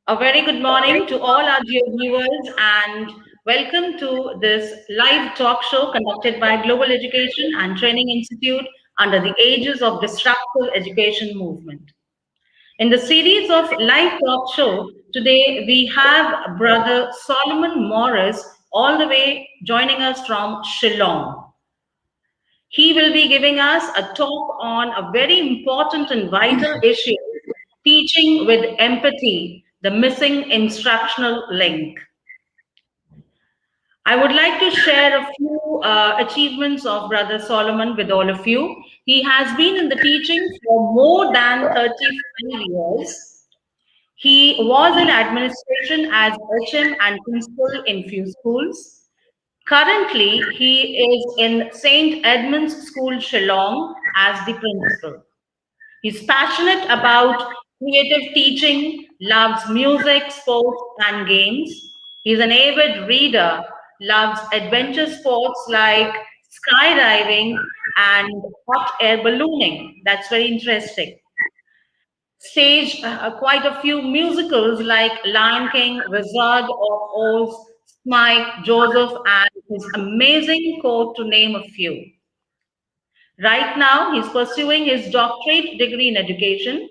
A very good morning to all our dear viewers and welcome to this live talk show conducted by Global Education and Training Institute under the aegis of Disruptive Education Movement. In the series of live talk show, today we have Brother Solomon Morris all the way joining us from Shillong. He will be giving us a talk on a very important and vital issue, teaching with empathy, the missing instructional link. I would like to share a few achievements of Brother Solomon with all of you. He has been in the teaching for more than 35 years. He was in administration as HM and principal in few schools. Currently, he is in St. Edmund's School, Shillong, as the principal. He's passionate about creative teaching, loves music, sports, and games. He's an avid reader, loves adventure sports like skydiving and hot air ballooning. That's very interesting. Staged quite a few musicals like Lion King, Wizard of Oz, Smike, Joseph, and his amazing quote to name a few. Right now, he's pursuing his doctorate degree in education.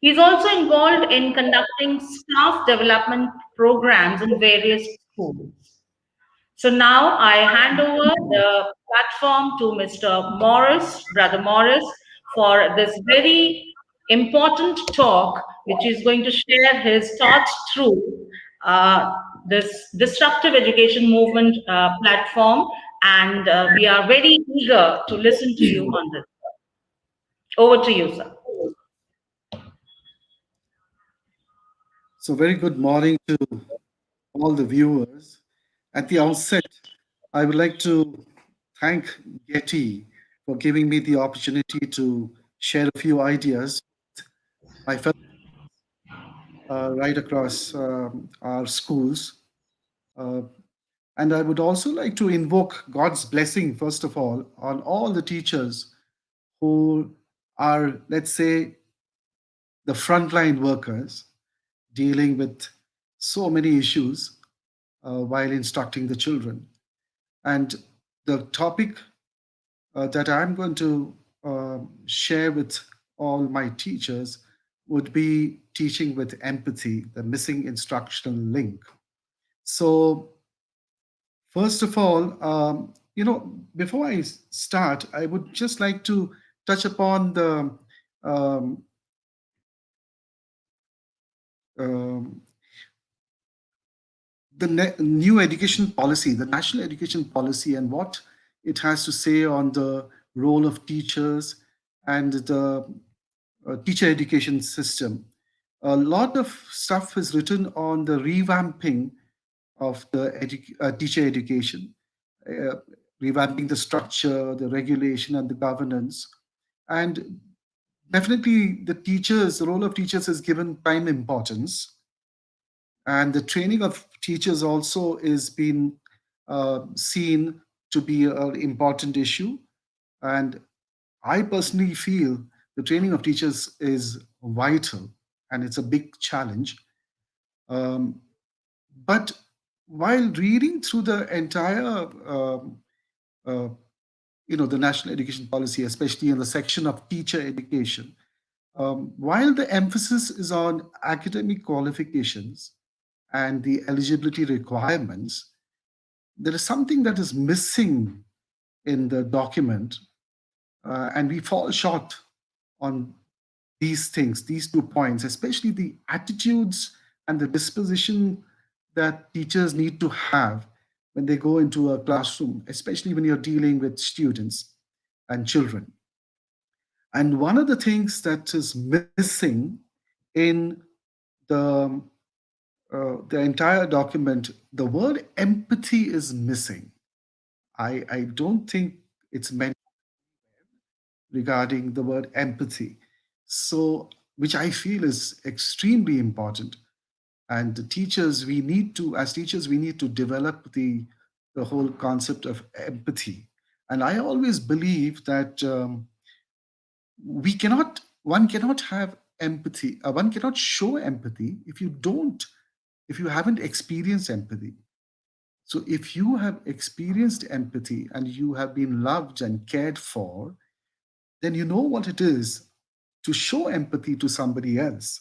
He's also involved in conducting staff development programs in various schools. So now I hand over the platform to Mr. Morris, Brother Morris, for this very important talk, which is going to share his thoughts through uh, this disruptive education movement platform. And we are very eager to listen to you on this. Over to you, sir. So, very good morning to all the viewers. At the outset, I would like to thank GETI for giving me the opportunity to share a few ideas with my fellow right across our schools. Uh, and I would also like to invoke God's blessing, first of all the teachers who are, let's say, the frontline workers dealing with so many issues while instructing the children. And the topic that I'm going to share with all my teachers would be teaching with empathy, the missing instructional link. So, first of all, before I start, I would just like to touch upon um, um, the new education policy, the national education policy, and what it has to say on the role of teachers and the teacher education system. A lot of stuff is written on the revamping of the teacher education, uh, revamping the structure, the regulation, and the governance. And definitely, the role of teachers is given prime importance, and the training of teachers also is being seen to be an important issue. And I personally feel the training of teachers is vital, and it's a big challenge. um, but while reading through the entire uh, the national education policy, especially in the section of teacher education, while the emphasis is on academic qualifications and the eligibility requirements, there is something that is missing in the document, and we fall short on these things, these 2 points, especially the attitudes and the disposition that teachers need to have when they go into a classroom, especially when you're dealing with students and children. And one of the things that is missing in the the entire document, the word empathy is missing. I don't think it's mentioned regarding the word empathy. So, which I feel is extremely important. And the teachers, as teachers, we need to develop the whole concept of empathy. And I always believe that one cannot have empathy. One cannot show empathy if you haven't experienced empathy. So if you have experienced empathy and you have been loved and cared for, then you know what it is to show empathy to somebody else.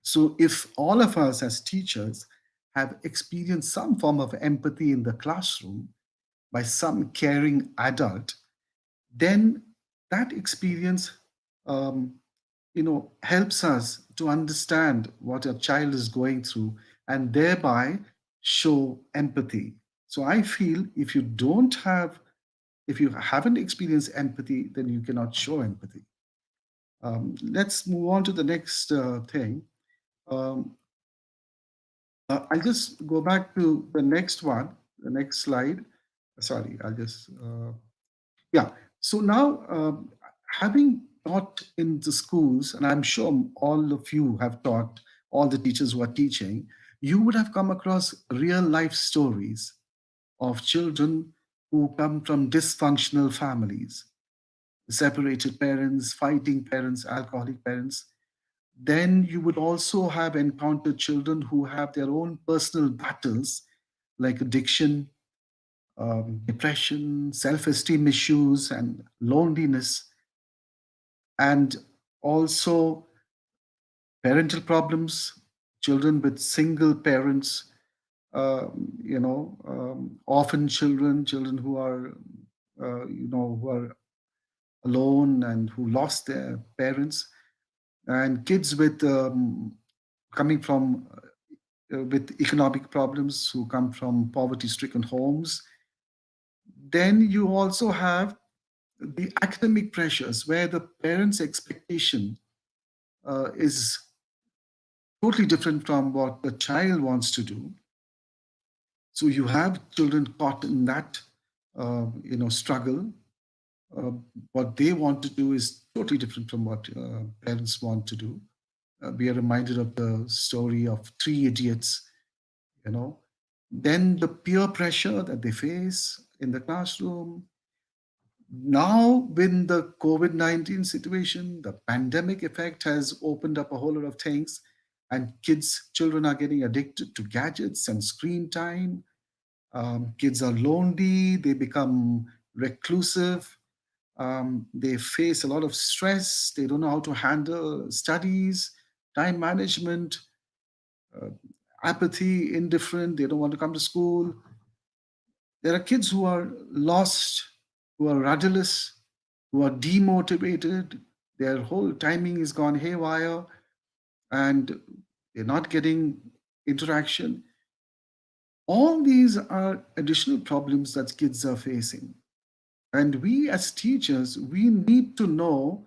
So if all of us as teachers have experienced some form of empathy in the classroom by some caring adult, then that experience um, helps us to understand what a child is going through and thereby show empathy. So I feel if you haven't experienced empathy, then you cannot show empathy. Let's move on to the next thing. um, I'll just go back to the next one, the next slide. Sorry, I'll just yeah. So now, having taught in the schools, and I'm sure all of you have taught, all the teachers who are teaching, you would have come across real life stories of children who come from dysfunctional families, separated parents, fighting parents, alcoholic parents. Then you would also have encountered children who have their own personal battles like addiction, depression, self esteem issues, and loneliness, and also parental problems, children with single parents, orphan children, children who are, who are alone and who lost their parents, and kids with coming from with economic problems who come from poverty-stricken homes. Then you also have the academic pressures where the parents' expectation is totally different from what the child wants to do. So you have children caught in that, struggle. Uh, what they want to do is totally different from what parents want to do. We are reminded of the story of three idiots, you know. Then the peer pressure that they face in the classroom. Now, with the COVID-19 situation, the pandemic effect has opened up a whole lot of things, and children are getting addicted to gadgets and screen time. Kids are lonely, they become reclusive, they face a lot of stress, they don't know how to handle studies, time management, uh, apathy, indifferent, they don't want to come to school. There are kids who are lost, who are rudderless, who are demotivated. Their whole timing is gone haywire and they're not getting interaction. All these are additional problems that kids are facing. And we as teachers, we need to know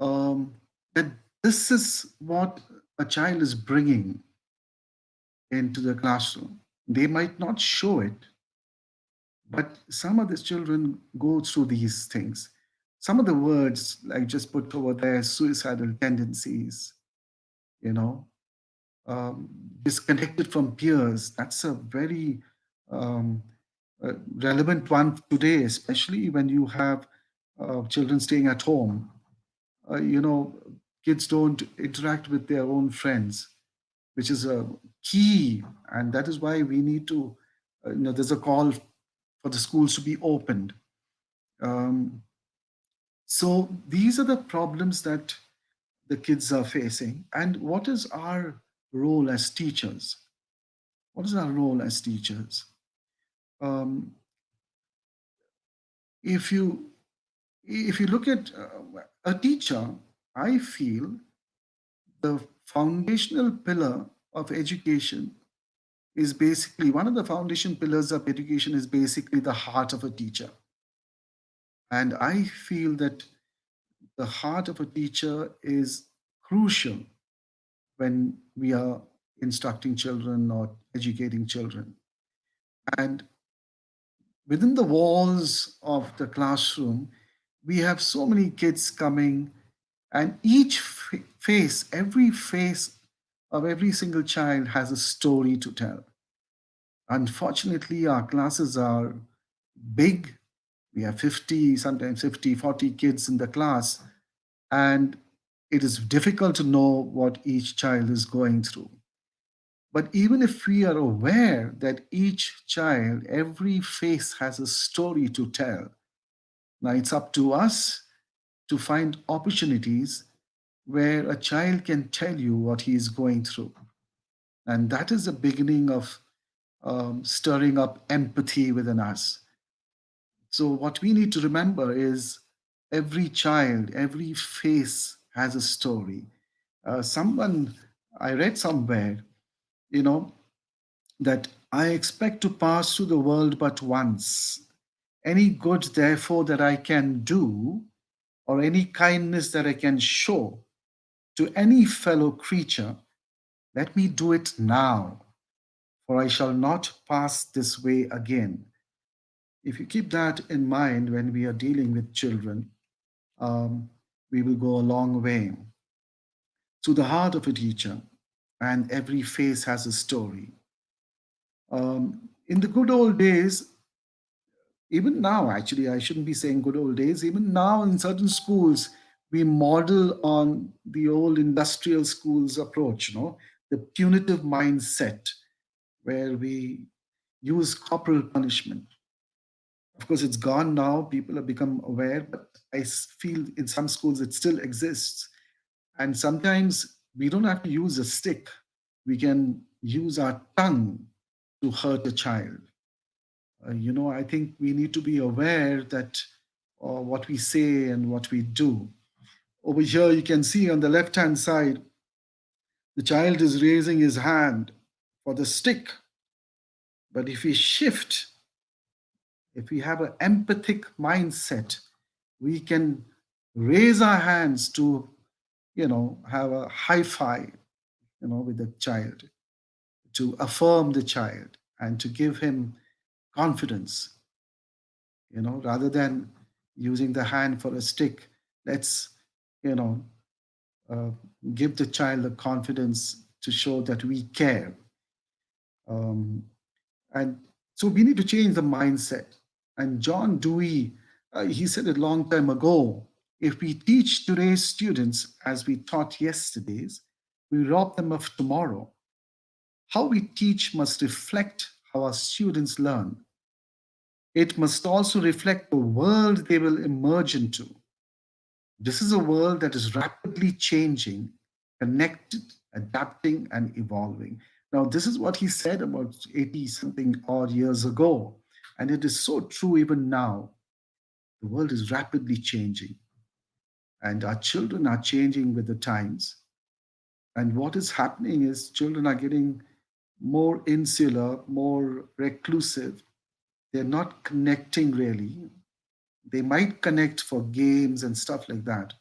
that this is what a child is bringing into the classroom. They might not show it, but some of the children go through these things. Some of the words, like just put over there, suicidal tendencies, you know, um, disconnected from peers. That's a very um, relevant one today, especially when you have children staying at home. You know, kids don't interact with their own friends, which is a key, and that is why we need to, there's a call for the schools to be opened. Um, so these are the problems that the kids are facing. And what is our role as teachers? What is our role as teachers? Um, if you if you look at a teacher, I feel the foundational pillar of education is basically one of the foundation pillars of education is basically the heart of a teacher. And I feel that the heart of a teacher is crucial when we are instructing children or educating children. And within the walls of the classroom, we have so many kids coming, and each every face of every single child has a story to tell. Unfortunately, our classes are big. We have 50, sometimes 50, 40 kids in the class. And It is difficult to know what each child is going through. But even if we are aware that each child, every face has a story to tell, now it's up to us to find opportunities where a child can tell you what he is going through. And that is the beginning of stirring up empathy within us. So, what we need to remember is every child, every face has a story. Someone, I read somewhere, you know, that I expect to pass through the world but once. Any good, therefore, that I can do, or any kindness that I can show to any fellow creature, let me do it now, for I shall not pass this way again. If you keep that in mind when we are dealing with children, um, we will go a long way to the heart of a teacher, and every face has a story. In the good old days, even now, actually, I shouldn't be saying good old days, even now in certain schools, we model on the old industrial schools approach, the punitive mindset where we use corporal punishment. Of course, it's gone now. People have become aware, but feel in some schools it still exists. And sometimes we don't have to use a stick. We can use our tongue to hurt a child. I think we need to be aware that what we say and what we do. Over here, you can see on the left hand side, the child is raising his hand for the stick. But if we shift, if we have an empathic mindset, we can raise our hands to, have a high five, with the child, to affirm the child and to give him confidence, rather than using the hand for a stick. Let's, you know, uh, give the child the confidence to show that we care. Um, and so we need to change the mindset. And John Dewey, he said it a long time ago, if we teach today's students as we taught yesterday's, we rob them of tomorrow. How we teach must reflect how our students learn. It must also reflect the world they will emerge into. This is a world that is rapidly changing, connected, adapting, and evolving. Now, this is what he said about 80 something odd years ago. And it is so true even now. The world is rapidly changing, and our children are changing with the times. And what is happening is children are getting more insular, more reclusive. They're not connecting really. They might connect for games and stuff like that.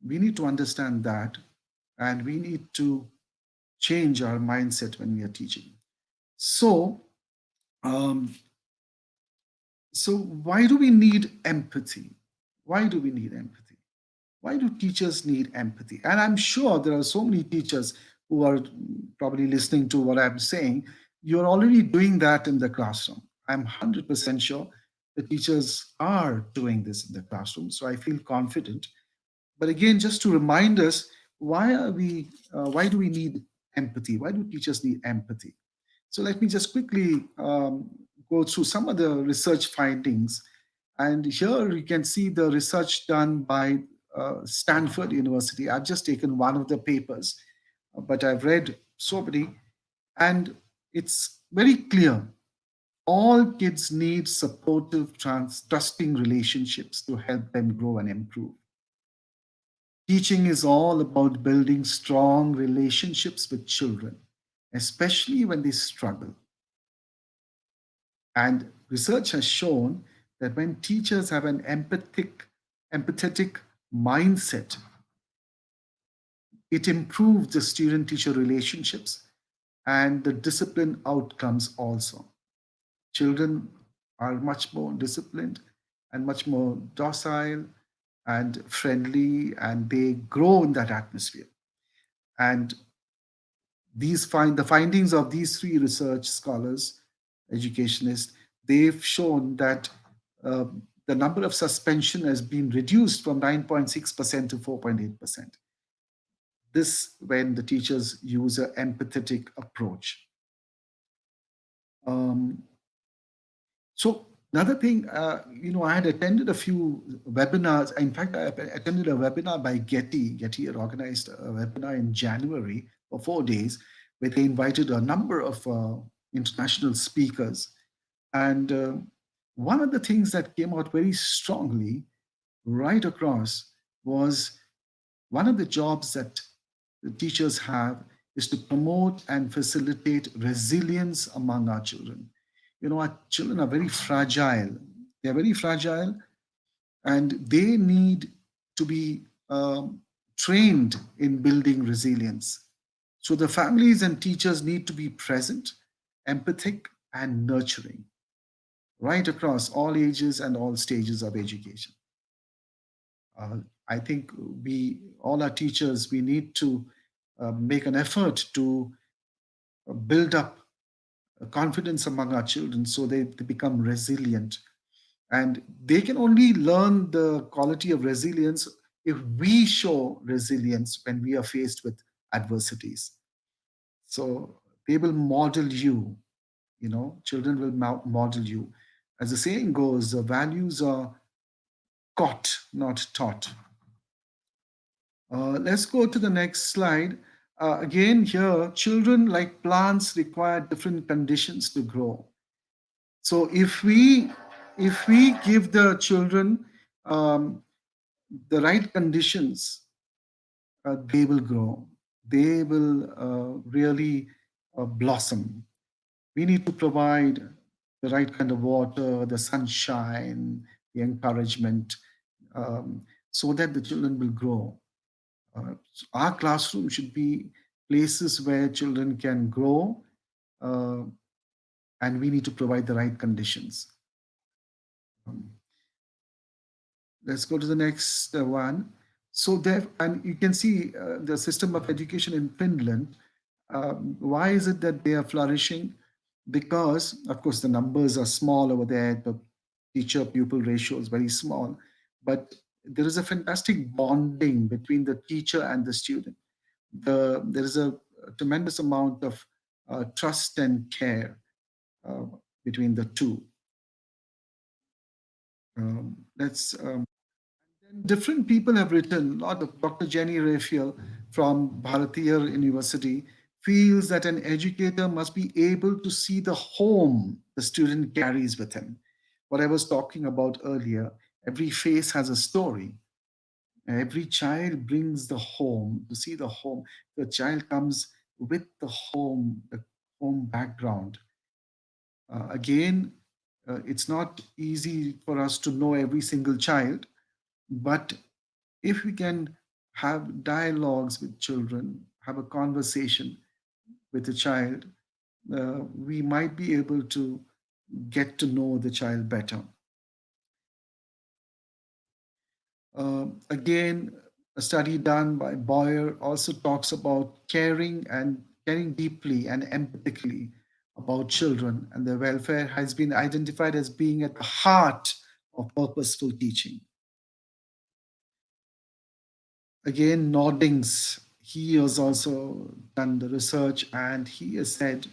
We need to understand that, and we need to change our mindset when we are teaching. So, um, so why do we need empathy? Why do we need empathy? Why do teachers need empathy? And I'm sure there are so many teachers who are probably listening to what I'm saying. You're already doing that in the classroom. I'm 100% sure the teachers are doing this in the classroom. So I feel confident. But again, just to remind us, why do we need empathy? Why do teachers need empathy? So let me just quickly go through some of the research findings. And here you can see the research done by Stanford University. I've just taken one of the papers, but I've read so many, and it's very clear. All kids need supportive, trusting relationships to help them grow and improve. Teaching is all about building strong relationships with children, especially when they struggle. And research has shown that when teachers have an empathetic mindset, it improves the student teacher relationships and the discipline outcomes also. Children are much more disciplined and much more docile and friendly, and they grow in that atmosphere. And the findings of these three research scholars, educationists, they've shown that uh, the number of suspension has been reduced from 9.6% to 4.8%. This when the teachers use an empathetic approach. Um, so another thing, I had attended a few webinars. In fact, I attended a webinar by Getty. Getty had organized a webinar in January for 4 days, where they invited a number of international speakers. And one of the things that came out very strongly right across was one of the jobs that the teachers have is to promote and facilitate resilience among our children. Our children are very fragile. They're very fragile, and they need to be trained in building resilience. So the families and teachers need to be present, empathic, and nurturing right across all ages and all stages of education. Uh, I think all our teachers, we need to make an effort to build up confidence among our children so they become resilient. And they can only learn the quality of resilience if we show resilience when we are faced with adversities. So they will model you, children will model you. As the saying goes, the values are caught, not taught. Let's go to the next slide. Again, here, children like plants require different conditions to grow. So if we give the children um, the right conditions, they will grow. They will really blossom. We need to provide the right kind of water, the sunshine, the encouragement, so that the children will grow. Our classroom should be places where children can grow, uh, and we need to provide the right conditions. Um, let's go to the next one. So there, and you can see the system of education in Finland. Why is it that they are flourishing? Because, of course, the numbers are small over there. The teacher-pupil ratio is very small, but there is a fantastic bonding between the teacher and the student. There is a tremendous amount of trust and care uh, between the two. Let's Different people have written. A lot of Dr. Jenny Raphael from Bharatiya University feels that an educator must be able to see the home the student carries with him. What I was talking about earlier, every face has a story. Every child brings the home, to see the home. The child comes with the home background. Again, it's not easy for us to know every single child, but if we can have dialogues with children, have a conversation with a child, we might be able to get to know the child better. Again, a study done by Boyer also talks about caring deeply and empathically about children, and their welfare has been identified as being at the heart of purposeful teaching. Again, Noddings, he has also done the research, and he has said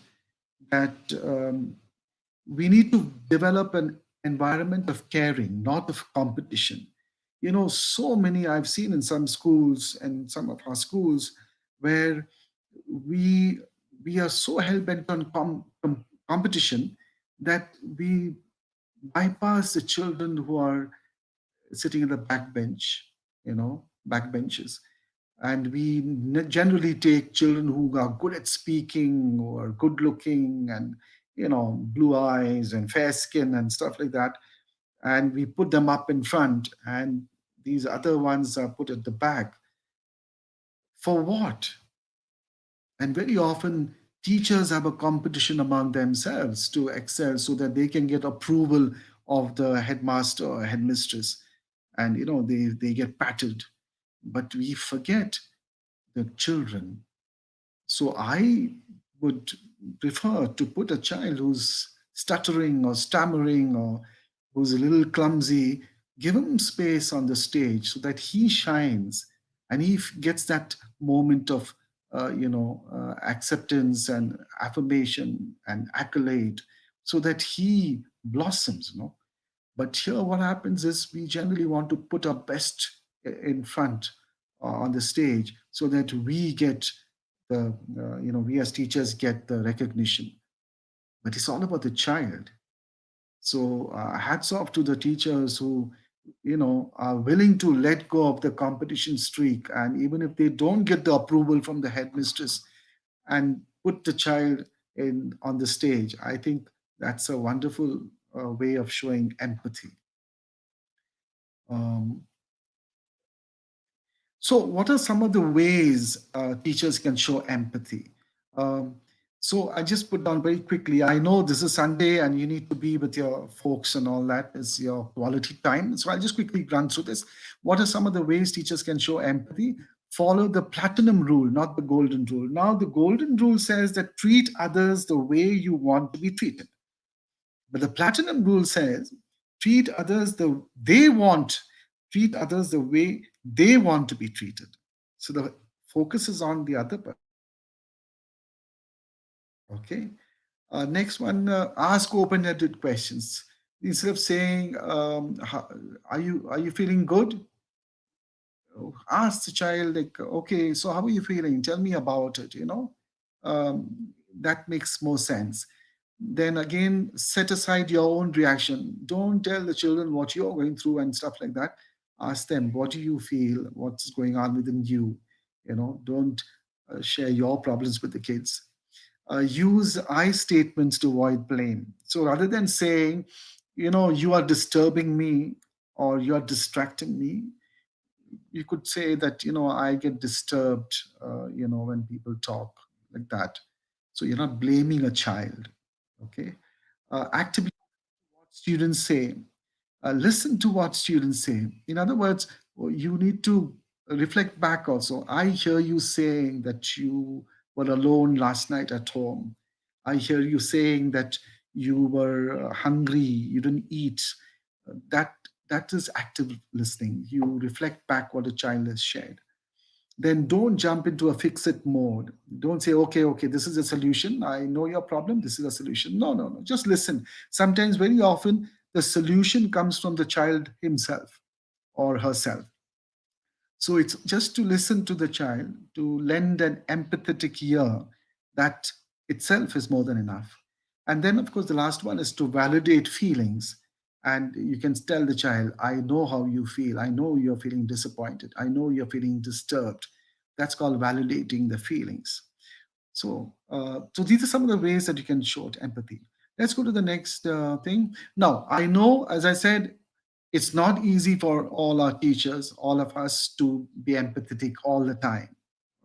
that we need to develop an environment of caring, not of competition. So many I've seen in some schools and some of our schools where we we are so hell bent on competition that we bypass the children who are sitting in the back bench, back benches. And we generally take children who are good at speaking or good looking and, blue eyes and fair skin and stuff like that. And we put them up in front, and these other ones are put at the back. For what? And very often, teachers have a competition among themselves to excel so that they can get approval of the headmaster or headmistress. And, they get patted. But we forget the children. So I would prefer to put a child who's stuttering or stammering or who's a little clumsy, give him space on the stage so that he shines and he gets that moment of acceptance and affirmation and accolade so that he blossoms, but here what happens is we generally want to put our best in front on the stage so that we get the we as teachers get the recognition, but it's all about the child. So hats off to the teachers who, are willing to let go of the competition streak, and even if they don't get the approval from the headmistress, and put the child in on the stage. I think that's a wonderful way of showing empathy. Um, So, what are some of the ways teachers can show empathy? Um, so, I just put down very quickly. I know this is Sunday and you need to be with your folks and all that is your quality time. So, I'll just quickly run through this. What are some of the ways teachers can show empathy? Follow the platinum rule, not the golden rule. Now, the golden rule says that treat others the way you want to be treated. But the platinum rule says treat others the they want, treat others the way they want to be treated. So the focus is on the other person. Okay. Next one, ask open-ended questions. Instead of saying, are you feeling good? Ask the child like, okay, so how are you feeling? Tell me about it. That makes more sense. Then again, set aside your own reaction. Don't tell the children what you're going through and stuff like that. Ask them, what do you feel? What's going on within you? Don't share your problems with the kids. Use I statements to avoid blame. So rather than saying, you are disturbing me or you are distracting me, you could say that, I get disturbed, when people talk like that. So you're not blaming a child. Okay. Actively what students say. Listen to what students say. In other words, you need to reflect back also. I hear you saying that you were alone last night at home. I hear you saying that you were hungry, you didn't eat. That is active listening. You reflect back what a child has shared. Then don't jump into a fix it mode. Don't say, okay, this is a solution. I know your problem. This is a solution. No, no, no. Just listen. Sometimes, very often, the solution comes from the child himself or herself. So it's just to listen to the child, to lend an empathetic ear. That itself is more than enough. And then, of course, the last one is to validate feelings. And you can tell the child, I know how you feel. I know you're feeling disappointed. I know you're feeling disturbed. That's called validating the feelings. So these are some of the ways that you can show empathy. Let's go to the next thing. Now, I know, as I said, it's not easy for all our teachers, all of us to be empathetic all the time.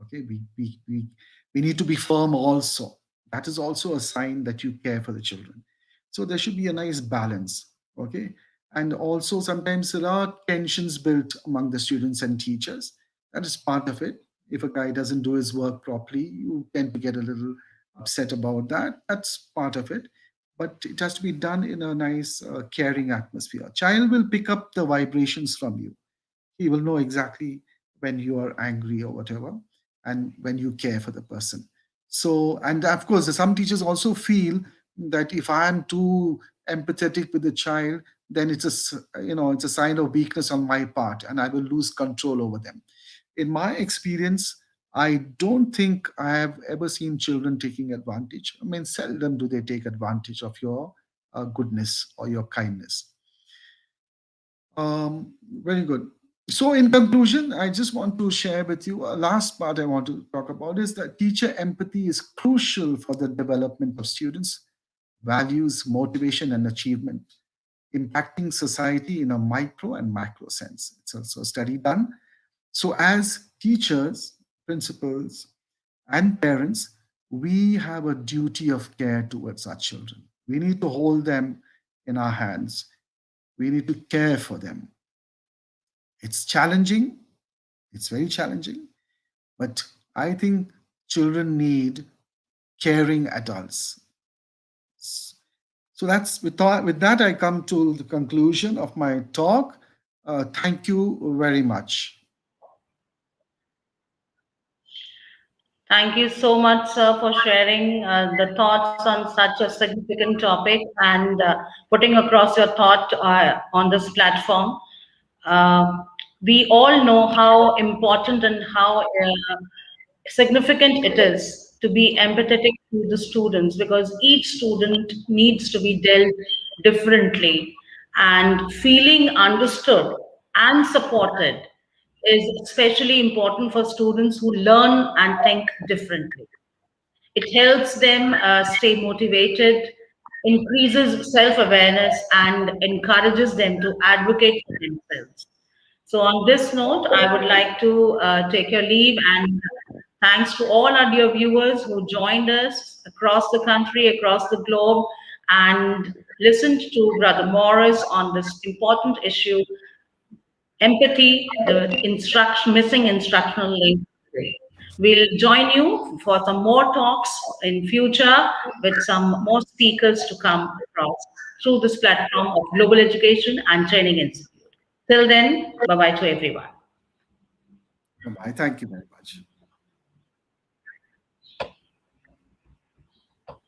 Okay, we need to be firm also. That is also a sign that you care for the children. So there should be a nice balance. Okay, and also sometimes there are tensions built among the students and teachers. That is part of it. If a guy doesn't do his work properly, you tend to get a little upset about that. That's part of it, but it has to be done in a nice, caring atmosphere. Child will pick up the vibrations from you. He will know exactly when you are angry or whatever, and when you care for the person. So, and of course, some teachers also feel that if I am too empathetic with the child, then it's a sign of weakness on my part, and I will lose control over them. In my experience, I don't think I have ever seen children taking advantage. I mean, seldom do they take advantage of your goodness or your kindness. Very good. So, in conclusion, I just want to share with you a last part I want to talk about is that teacher empathy is crucial for the development of students, values, motivation, and achievement, impacting society in a micro and macro sense. It's also a study done. So, as teachers, principals, and parents, we have a duty of care towards our children. We need to hold them in our hands. We need to care for them. It's challenging, it's very challenging, but I think children need caring adults. So that's with that I come to the conclusion of my talk. Thank you very much. Thank you so much, sir, for sharing the thoughts on such a significant topic and putting across your thought on this platform. Uh, we all know how important and how significant it is to be empathetic to the students, because each student needs to be dealt differently, and feeling understood and supported is especially important for students who learn and think differently. It helps them stay motivated, increases self awareness, and encourages them to advocate for themselves. So, on this note, I would like to take your leave, and thanks to all our dear viewers who joined us across the country, across the globe, and listened to Brother Morris on this important issue, empathy, the missing instructional link today. We'll join you for some more talks in future with some more speakers to come across through this platform of Global Education and Training Institute. Till then, bye bye to everyone. Bye. Thank you very much.